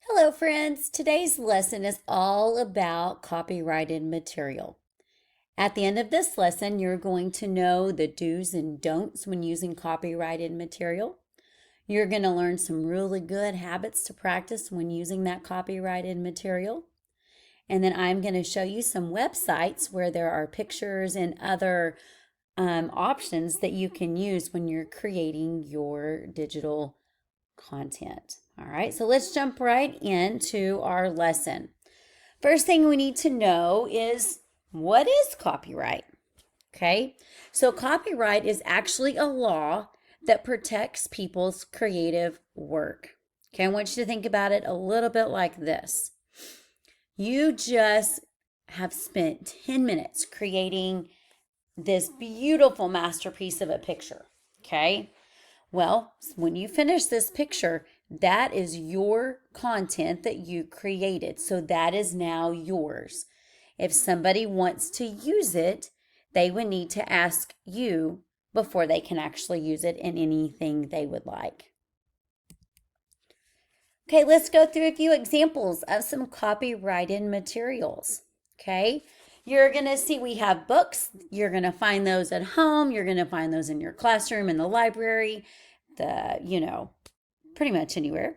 Hello, friends. Today's lesson is all about copyrighted material. At the end of this lesson, you're going to know the do's and don'ts when using copyrighted material. You're going to learn some really good habits to practice when using that copyrighted material. And then I'm going to show you some websites where there are pictures and other options that you can use when you're creating your digital content. All right, so let's jump right into our lesson. First thing we need to know is what is copyright? Okay, so copyright is actually a law that protects people's creative work. Okay, I want you to think about it a little bit like this. You just have spent 10 minutes creating this beautiful masterpiece of a picture. Okay, well, when you finish this picture, that is your content that you created. So that is now yours. If somebody wants to use it, they would need to ask you before they can actually use it in anything they would like. Okay, let's go through a few examples of some copyrighted materials. Okay, you're going to see we have books. You're going to find those at home. You're going to find those in your classroom, in the library, pretty much anywhere.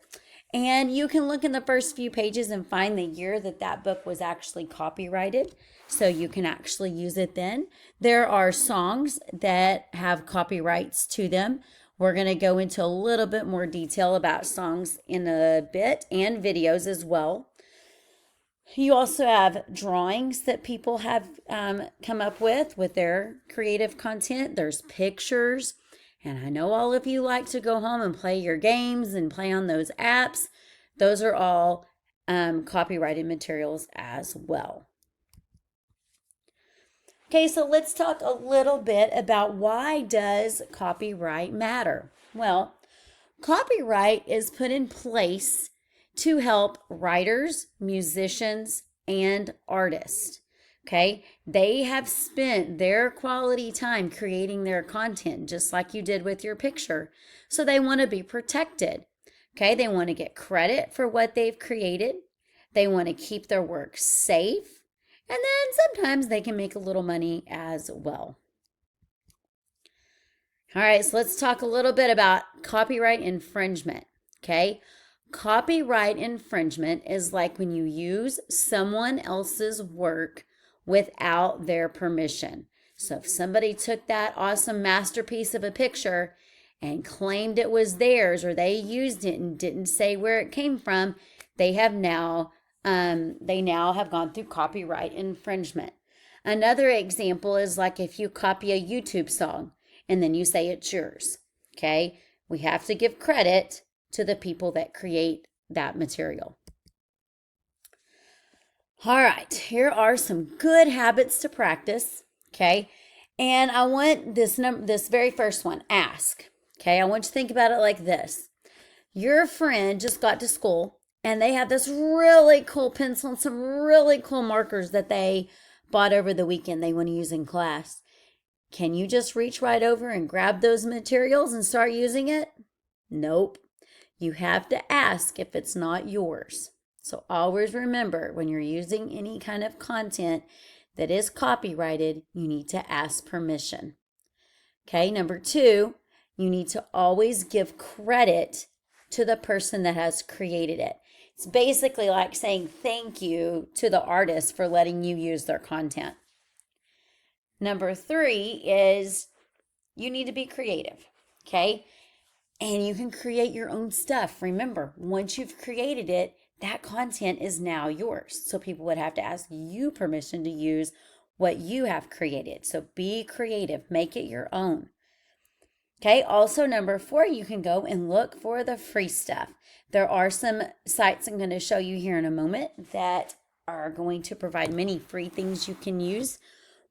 And you can look in the first few pages and find the year that book was actually copyrighted. So you can actually use it then. There are songs that have copyrights to them. We're going to go into a little bit more detail about songs in a bit and videos as well. You also have drawings that people have come up with their creative content. There's pictures. And I know all of you like to go home and play your games and play on those apps. Those are all copyrighted materials as well. Okay, so let's talk a little bit about why does copyright matter? Well, copyright is put in place to help writers, musicians, and artists. Okay, they have spent their quality time creating their content, just like you did with your picture. So they want to be protected. Okay, they want to get credit for what they've created. They want to keep their work safe. And then sometimes they can make a little money as well. All right, so let's talk a little bit about copyright infringement. Okay, copyright infringement is like when you use someone else's work without their permission. So if somebody took that awesome masterpiece of a picture and claimed it was theirs, or they used it and didn't say where it came from, they now have gone through copyright infringement. Another example is like if you copy a YouTube song and then you say it's yours. Okay, we have to give credit to the people that create that material. All right, here are some good habits to practice. Okay, and I want this very first one, ask. Okay, I want you to think about it like this. Your friend just got to school and they have this really cool pencil and some really cool markers that they bought over the weekend they want to use in class. Can you just reach right over and grab those materials and start using it? Nope. You have to ask if it's not yours. So always remember, when you're using any kind of content that is copyrighted, you need to ask permission. Okay, number 2, you need to always give credit to the person that has created it. It's basically like saying thank you to the artist for letting you use their content. Number 3 is you need to be creative. Okay, and you can create your own stuff. Remember, once you've created it, that content is now yours. So people would have to ask you permission to use what you have created. So be creative, make it your own. Okay, also number 4, you can go and look for the free stuff. There are some sites I'm going to show you here in a moment that are going to provide many free things you can use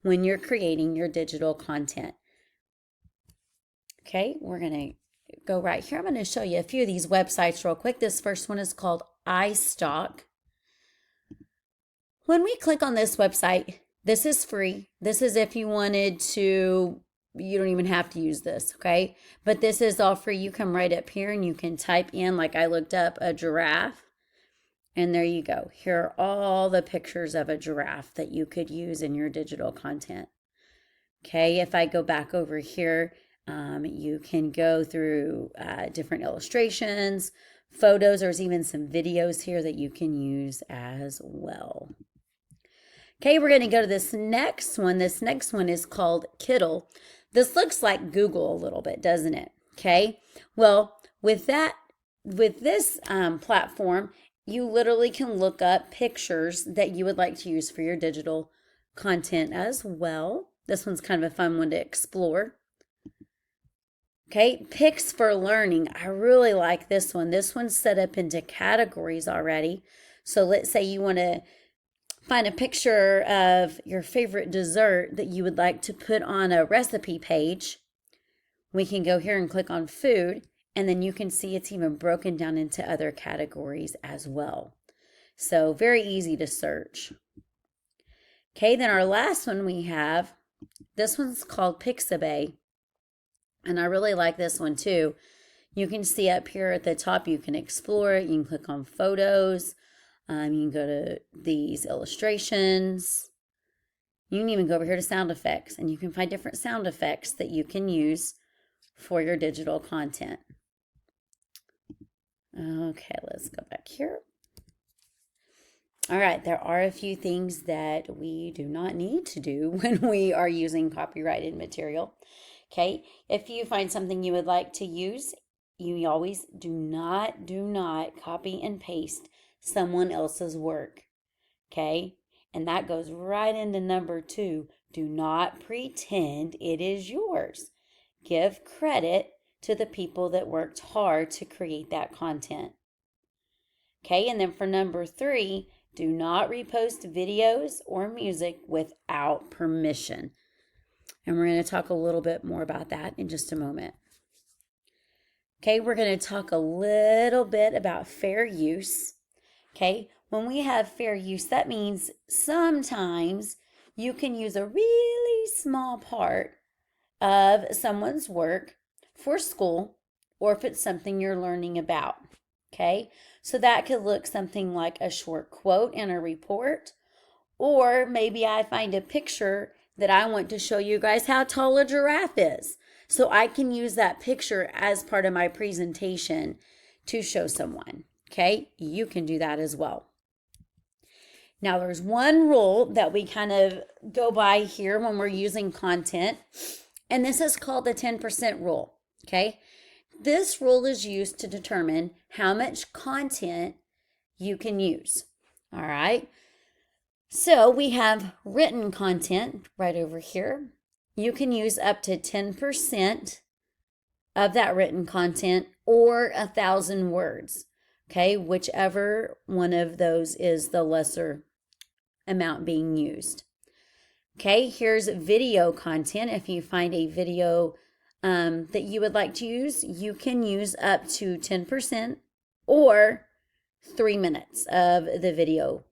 when you're creating your digital content. Okay, we're going to go right here. I'm going to show you a few of these websites real quick. This first one is called iStock. When we click on this website, this is free. This is if you wanted to, you don't even have to use this, okay? But this is all free. You come right up here and you can type in, like I looked up, a giraffe. And there you go. Here are all the pictures of a giraffe that you could use in your digital content. Okay, if I go back over here, you can go through different illustrations, photos. There's even some videos here that you can use as well. Okay, we're going to go to this next one. This next one is called Kiddle. This looks like Google a little bit, doesn't it? Okay, well, with this platform, you literally can look up pictures that you would like to use for your digital content as well. This one's kind of a fun one to explore. Okay, Picks for Learning. I really like this one. This one's set up into categories already. So let's say you want to find a picture of your favorite dessert that you would like to put on a recipe page. We can go here and click on food, and then you can see it's even broken down into other categories as well. So very easy to search. Okay, then our last one we have, this one's called Pixabay. And I really like this one too. You can see up here at the top, you can explore it. You can click on photos. You can go to these illustrations. You can even go over here to sound effects, and you can find different sound effects that you can use for your digital content. Okay, let's go back here. All right, there are a few things that we do not need to do when we are using copyrighted material. Okay, if you find something you would like to use, you always do not copy and paste someone else's work. Okay, and that goes right into number 2. Do not pretend it is yours. Give credit to the people that worked hard to create that content. Okay, and then for number 3, do not repost videos or music without permission. And we're going to talk a little bit more about that in just a moment. Okay, we're going to talk a little bit about fair use. Okay, when we have fair use, that means sometimes you can use a really small part of someone's work for school, or if it's something you're learning about. Okay, so that could look something like a short quote in a report, or maybe I find a picture that I want to show you guys how tall a giraffe is. So I can use that picture as part of my presentation to show someone. Okay, you can do that as well. Now there's one rule that we kind of go by here when we're using content, and this is called the 10% rule. Okay, this rule is used to determine how much content you can use. All right, so we have written content right over here. You can use up to 10% of that written content or 1,000 words. Okay, whichever one of those is the lesser amount being used. Okay, here's video content. If you find a video that you would like to use, you can use up to 10% or 3 minutes of the video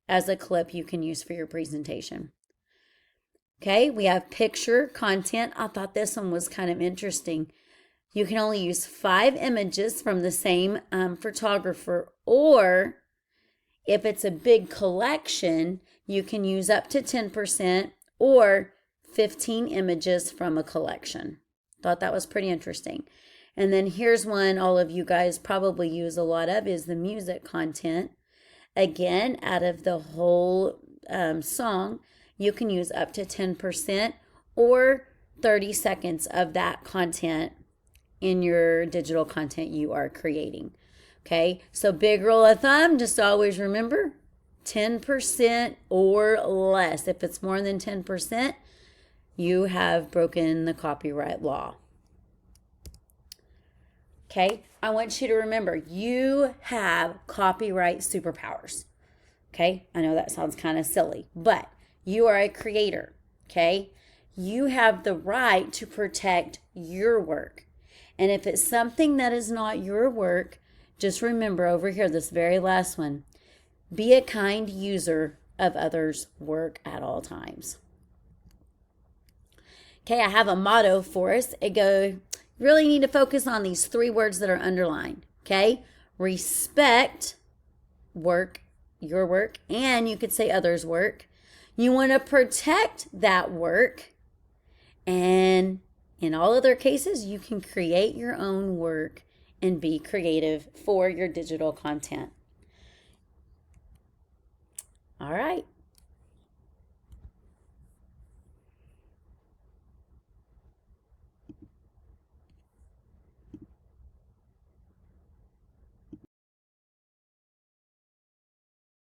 as a clip you can use for your presentation. Okay, we have picture content. I thought this one was kind of interesting. You can only use 5 images from the same photographer, or if it's a big collection, you can use up to 10% or 15 images from a collection. Thought that was pretty interesting. And then here's one all of you guys probably use a lot of, is the music content. Again, out of the whole song, you can use up to 10% or 30 seconds of that content in your digital content you are creating. Okay, so big rule of thumb, just always remember 10% or less. If it's more than 10%, you have broken the copyright law. Okay, I want you to remember you have copyright superpowers. Okay, I know that sounds kind of silly, but you are a creator. Okay, you have the right to protect your work. And if it's something that is not your work, just remember over here, this very last one, be a kind user of others' work at all times. Okay, I have a motto for us. It goes, really need to focus on these 3 words that are underlined. Okay, respect, work, your work, and you could say others' work. You want to protect that work. And in all other cases, you can create your own work and be creative for your digital content. All right.